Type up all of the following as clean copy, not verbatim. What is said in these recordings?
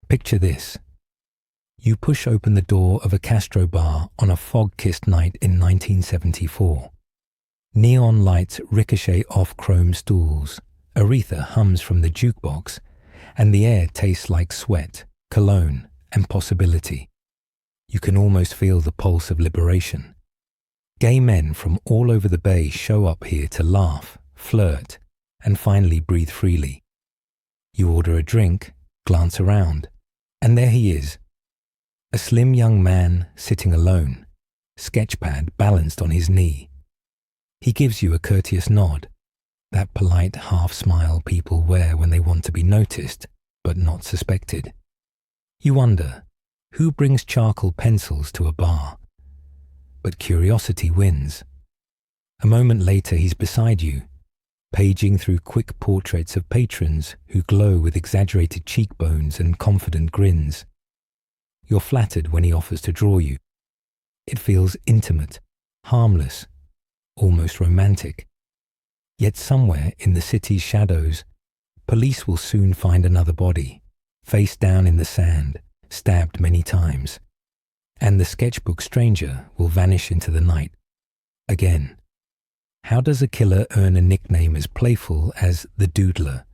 Picture this. You push open the door of a Castro bar on a fog-kissed night in 1974. Neon lights ricochet off chrome stools, Aretha hums from the jukebox, and the air tastes like sweat, cologne, and possibility. You can almost feel the pulse of liberation. Gay men from all over the Bay show up here to laugh, flirt, and finally breathe freely. You order a drink, glance around, and there he is. A slim young man sitting alone, sketchpad balanced on his knee. He gives you a courteous nod, that polite half-smile people wear when they want to be noticed, but not suspected. You wonder, who brings charcoal pencils to a bar? But curiosity wins. A moment later he's beside you, paging through quick portraits of patrons who glow with exaggerated cheekbones and confident grins. You're flattered when he offers to draw you. It feels intimate, harmless, almost romantic. Yet somewhere in the city's shadows, police will soon find another body, face down in the sand, stabbed many times. And the sketchbook stranger will vanish into the night. Again. How does a killer earn a nickname as playful as the Doodler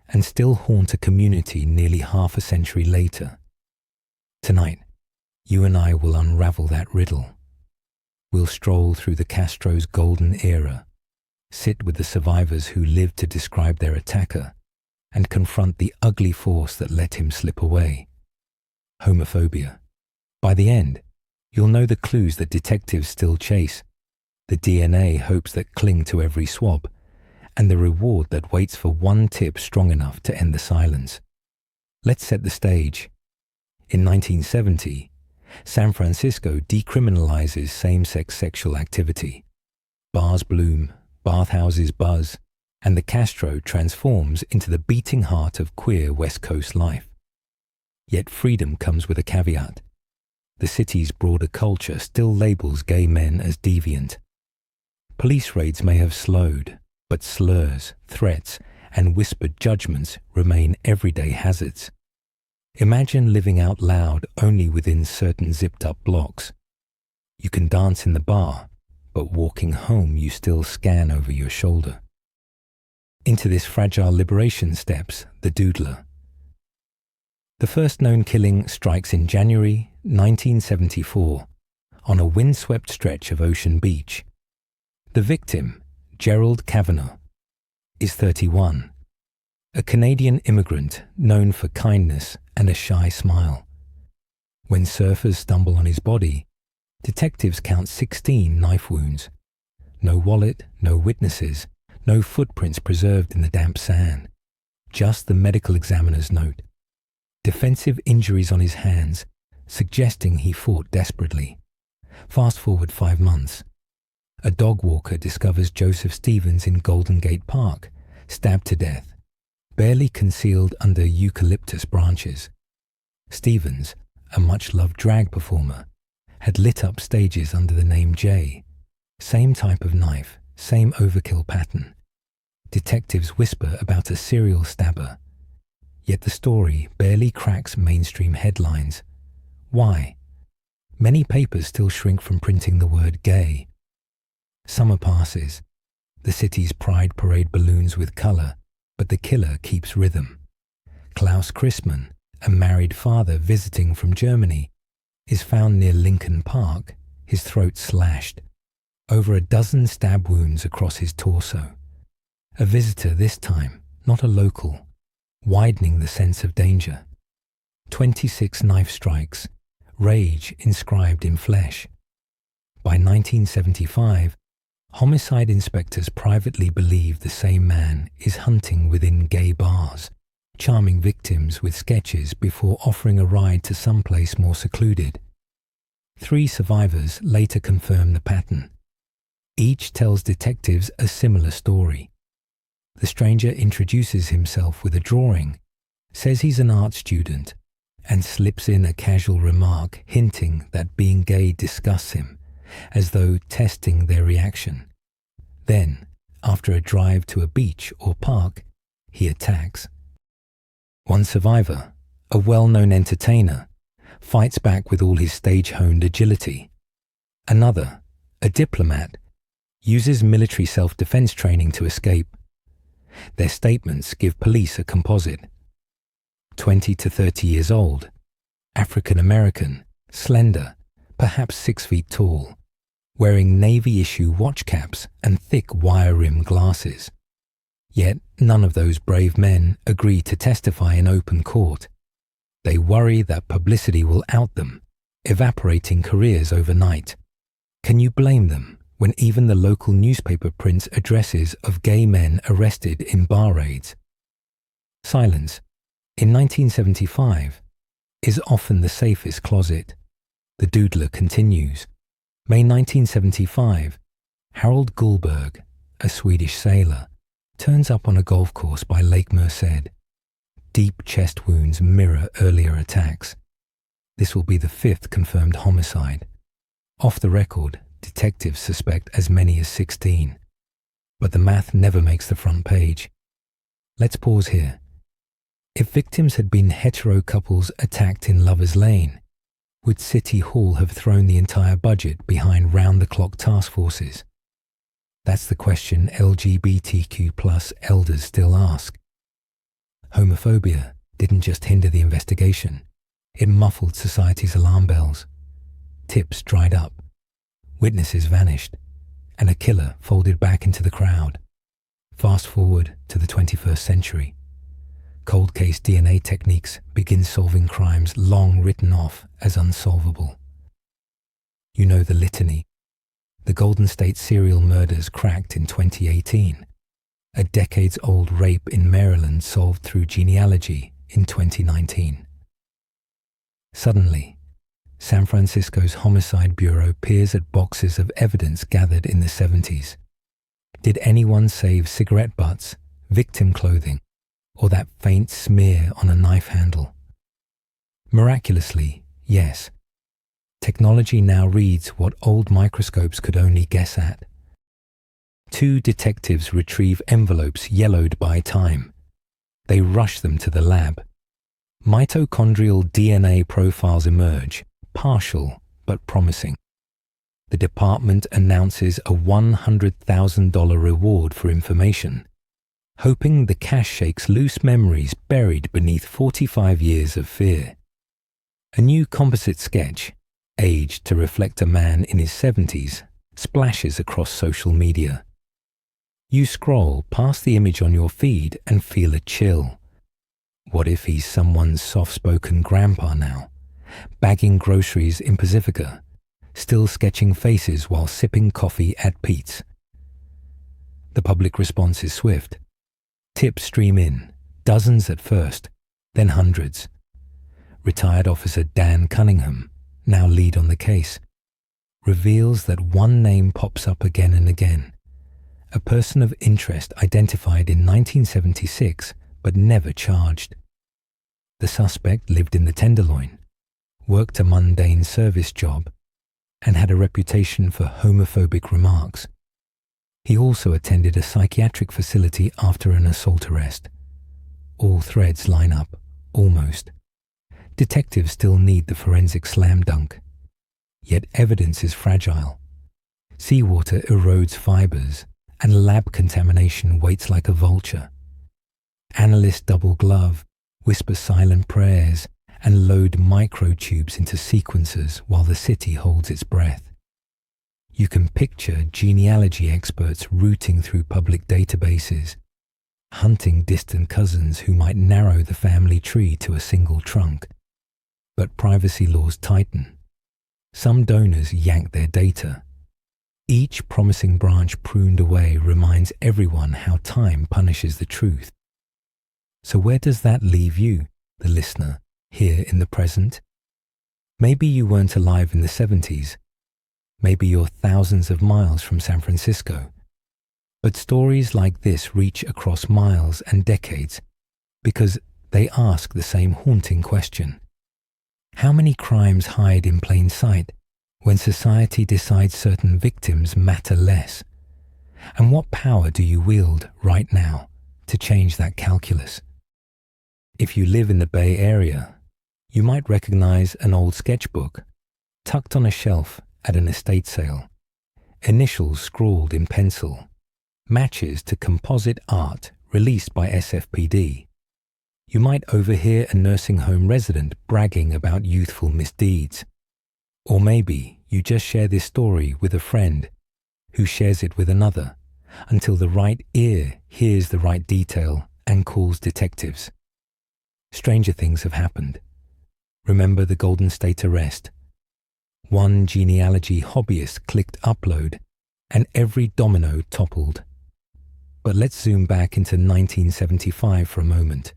and still haunt a community nearly half a century later? Tonight, you and I will unravel that riddle. We'll stroll through the Castro's golden era, sit with the survivors who lived to describe their attacker, and confront the ugly force that let him slip away. Homophobia. By the end, you'll know the clues that detectives still chase, the DNA hopes that cling to every swab, and the reward that waits for one tip strong enough to end the silence. Let's set the stage. In 1970, San Francisco decriminalizes same-sex sexual activity. Bars bloom, bathhouses buzz, and the Castro transforms into the beating heart of queer West Coast life. Yet freedom comes with a caveat. The city's broader culture still labels gay men as deviant. Police raids may have slowed, but slurs, threats, and whispered judgments remain everyday hazards. Imagine living out loud only within certain zipped-up blocks. You can dance in the bar, but walking home you still scan over your shoulder. Into this fragile liberation steps the Doodler. The first known killing strikes in January 1974 on a windswept stretch of Ocean Beach. The victim, Gerald Kavanagh, is 31, a Canadian immigrant known for kindness and a shy smile. When surfers stumble on his body, detectives count 16 knife wounds. No wallet, no witnesses, no footprints preserved in the damp sand. Just the medical examiner's note. Defensive injuries on his hands, suggesting he fought desperately. Fast forward 5 months. A dog walker discovers Joseph Stevens in Golden Gate Park, stabbed to death, barely concealed under eucalyptus branches. Stevens, a much-loved drag performer, had lit up stages under the name Jay. Same type of knife, same overkill pattern. Detectives whisper about a serial stabber. Yet the story barely cracks mainstream headlines. Why? Many papers still shrink from printing the word gay. Summer passes. The city's pride parade balloons with color, but the killer keeps rhythm. Klaus Christmann, a married father visiting from Germany, is found near Lincoln Park, his throat slashed. Over a dozen stab wounds across his torso. A visitor this time, not a local, widening the sense of danger. 26 knife strikes, rage inscribed in flesh. By 1975, homicide inspectors privately believe the same man is hunting within gay bars, charming victims with sketches before offering a ride to someplace more secluded. 3 survivors later confirm the pattern. Each tells detectives a similar story. The stranger introduces himself with a drawing, says he's an art student, and slips in a casual remark hinting that being gay disgusts him, as though testing their reaction. Then, after a drive to a beach or park, he attacks. One survivor, a well-known entertainer, fights back with all his stage-honed agility. Another, a diplomat, uses military self-defense training to escape. Their statements give police a composite. 20 to 30 years old, African-American, slender, perhaps 6 feet tall, wearing Navy-issue watch caps and thick wire-rimmed glasses. Yet none of those brave men agree to testify in open court. They worry that publicity will out them, evaporating careers overnight. Can you blame them when even the local newspaper prints addresses of gay men arrested in bar raids? Silence, in 1975, is often the safest closet. The Doodler continues. May 1975, Harold Gullberg, a Swedish sailor, turns up on a golf course by Lake Merced. Deep chest wounds mirror earlier attacks. This will be the 5th confirmed homicide. Off the record, detectives suspect as many as 16. But the math never makes the front page. Let's pause here. If victims had been hetero couples attacked in Lover's Lane, would City Hall have thrown the entire budget behind round-the-clock task forces? That's the question LGBTQ+ elders still ask. Homophobia didn't just hinder the investigation, it muffled society's alarm bells. Tips dried up, witnesses vanished, and a killer folded back into the crowd. Fast forward to the 21st century. Cold case DNA techniques begin solving crimes long written off as unsolvable. You know the litany. The Golden State serial murders cracked in 2018. A decades-old rape in Maryland solved through genealogy in 2019. Suddenly, San Francisco's Homicide Bureau peers at boxes of evidence gathered in the 70s. Did anyone save cigarette butts, victim clothing, or that faint smear on a knife handle? Miraculously, yes. Technology now reads what old microscopes could only guess at. 2 detectives retrieve envelopes yellowed by time. They rush them to the lab. Mitochondrial DNA profiles emerge, partial but promising. The department announces a $100,000 reward for information, hoping the cash shakes loose memories buried beneath 45 years of fear. A new composite sketch, aged to reflect a man in his 70s, splashes across social media. You scroll past the image on your feed and feel a chill. What if he's someone's soft-spoken grandpa now, bagging groceries in Pacifica, still sketching faces while sipping coffee at Pete's? The public response is swift. Tips stream in, dozens at first, then hundreds. Retired Officer Dan Cunningham, now lead on the case, reveals that one name pops up again and again. A person of interest identified in 1976 but never charged. The suspect lived in the Tenderloin, worked a mundane service job, and had a reputation for homophobic remarks. He also attended a psychiatric facility after an assault arrest. All threads line up, almost. Detectives still need the forensic slam dunk. Yet evidence is fragile. Seawater erodes fibers, and lab contamination waits like a vulture. Analysts double glove, whisper silent prayers, and load microtubes into sequencers while the city holds its breath. You can picture genealogy experts rooting through public databases, hunting distant cousins who might narrow the family tree to a single trunk. But privacy laws tighten. Some donors yank their data. Each promising branch pruned away reminds everyone how time punishes the truth. So where does that leave you, the listener, here in the present? Maybe you weren't alive in the 70s. Maybe you're thousands of miles from San Francisco. But stories like this reach across miles and decades because they ask the same haunting question. How many crimes hide in plain sight when society decides certain victims matter less? And what power do you wield right now to change that calculus? If you live in the Bay Area, You might recognize an old sketchbook, tucked on a shelf at an estate sale, initials scrawled in pencil, matches to composite art released by SFPD. You might overhear a nursing home resident bragging about youthful misdeeds. Or maybe you just share this story with a friend who shares it with another until the right ear hears the right detail and calls detectives. Stranger things have happened. Remember the Golden State arrest? One genealogy hobbyist clicked upload and every domino toppled. But let's zoom back into 1975 for a moment.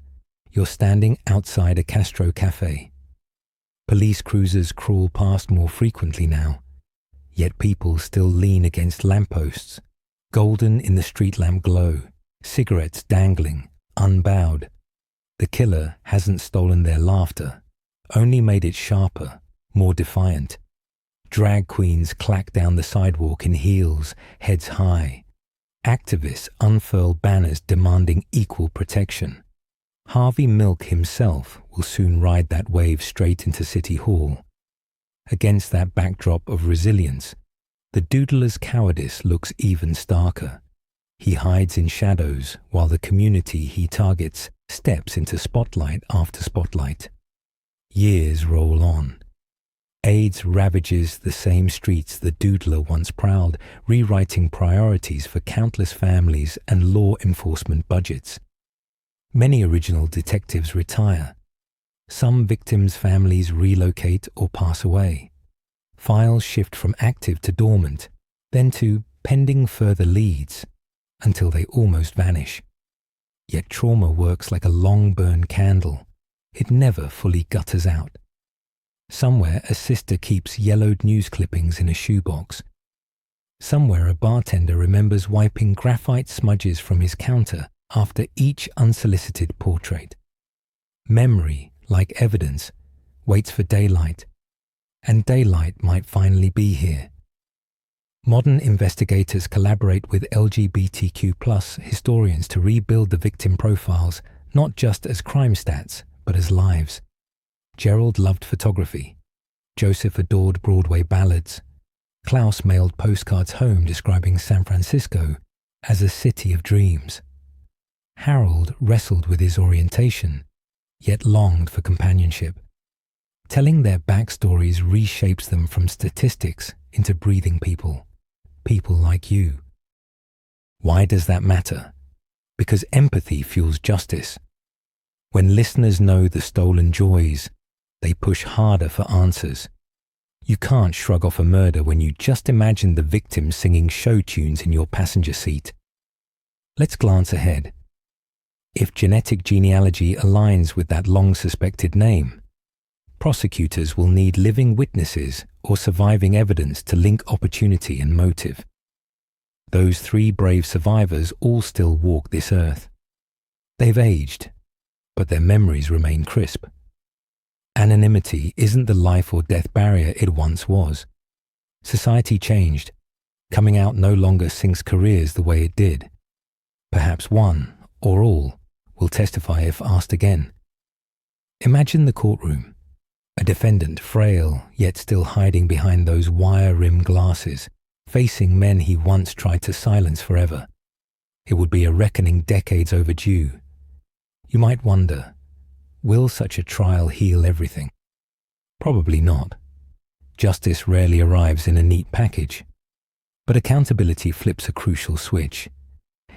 You're standing outside a Castro cafe. Police cruisers crawl past more frequently now, yet people still lean against lampposts, golden in the street lamp glow, cigarettes dangling, unbowed. The killer hasn't stolen their laughter, only made it sharper, more defiant. Drag queens clack down the sidewalk in heels, heads high. Activists unfurl banners demanding equal protection. Harvey Milk himself will soon ride that wave straight into City Hall. Against that backdrop of resilience, the Doodler's cowardice looks even starker. He hides in shadows while the community he targets steps into spotlight after spotlight. Years roll on. AIDS ravages the same streets the Doodler once prowled, rewriting priorities for countless families and law enforcement budgets. Many original detectives retire. Some victims' families relocate or pass away. Files shift from active to dormant, then to pending further leads, until they almost vanish. Yet trauma works like a long-burn candle. It never fully gutters out. Somewhere a sister keeps yellowed news clippings in a shoebox. Somewhere a bartender remembers wiping graphite smudges from his counter after each unsolicited portrait. Memory, like evidence, waits for daylight, and daylight might finally be here. Modern investigators collaborate with LGBTQ+ historians to rebuild the victim profiles, not just as crime stats, but as lives. Gerald loved photography. Joseph adored Broadway ballads. Klaus mailed postcards home describing San Francisco as a city of dreams. Harold wrestled with his orientation, yet longed for companionship. Telling their backstories reshapes them from statistics into breathing people, people like you. Why does that matter? Because empathy fuels justice. When listeners know the stolen joys, they push harder for answers. You can't shrug off a murder when you just imagine the victim singing show tunes in your passenger seat. Let's glance ahead. If genetic genealogy aligns with that long-suspected name, prosecutors will need living witnesses or surviving evidence to link opportunity and motive. Those 3 brave survivors all still walk this earth. They've aged, but their memories remain crisp. Anonymity isn't the life or death barrier it once was. Society changed. Coming out no longer sinks careers the way it did. Perhaps one, or all, will testify if asked again. Imagine the courtroom. A defendant, frail, yet still hiding behind those wire-rimmed glasses, facing men he once tried to silence forever. It would be a reckoning decades overdue. You might wonder, will such a trial heal everything? Probably not. Justice rarely arrives in a neat package. But accountability flips a crucial switch.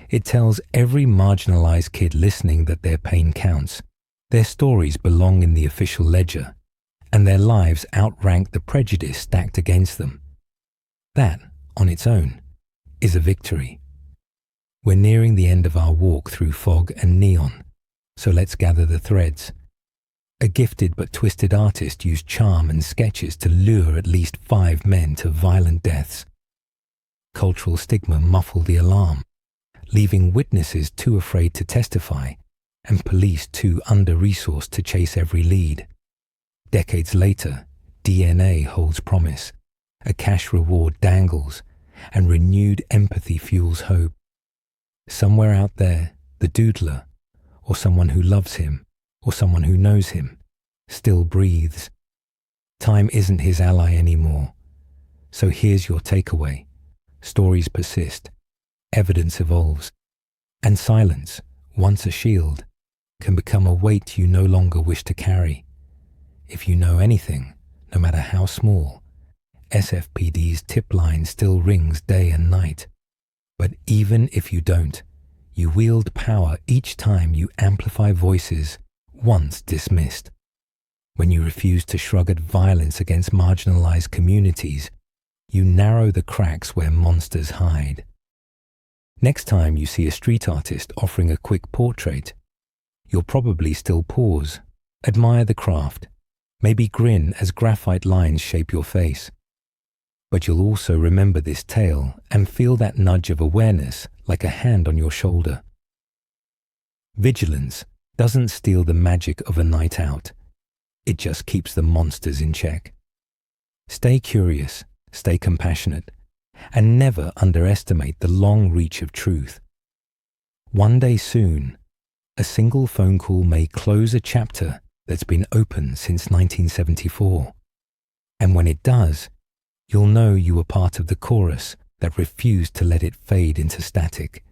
It tells every marginalized kid listening that their pain counts, their stories belong in the official ledger, and their lives outrank the prejudice stacked against them. That, on its own, is a victory. We're nearing the end of our walk through fog and neon, so let's gather the threads. A gifted but twisted artist used charm and sketches to lure at least 5 men to violent deaths. Cultural stigma muffled the alarm, leaving witnesses too afraid to testify and police too under-resourced to chase every lead. Decades later, DNA holds promise, a cash reward dangles, and renewed empathy fuels hope. Somewhere out there, the Doodler, or someone who loves him, or someone who knows him, still breathes. Time isn't his ally anymore. So here's your takeaway. Stories persist, evidence evolves, and silence, once a shield, can become a weight you no longer wish to carry. If you know anything, no matter how small, SFPD's tip line still rings day and night. But even if you don't, you wield power each time you amplify voices once dismissed. When you refuse to shrug at violence against marginalized communities, you narrow the cracks where monsters hide. Next time you see a street artist offering a quick portrait, you'll probably still pause, admire the craft, maybe grin as graphite lines shape your face. But you'll also remember this tale and feel that nudge of awareness like a hand on your shoulder. Vigilance doesn't steal the magic of a night out. It just keeps the monsters in check. Stay curious, stay compassionate, and never underestimate the long reach of truth. One day soon, a single phone call may close a chapter that's been open since 1974. And when it does, you'll know you were part of the chorus that refused to let it fade into static.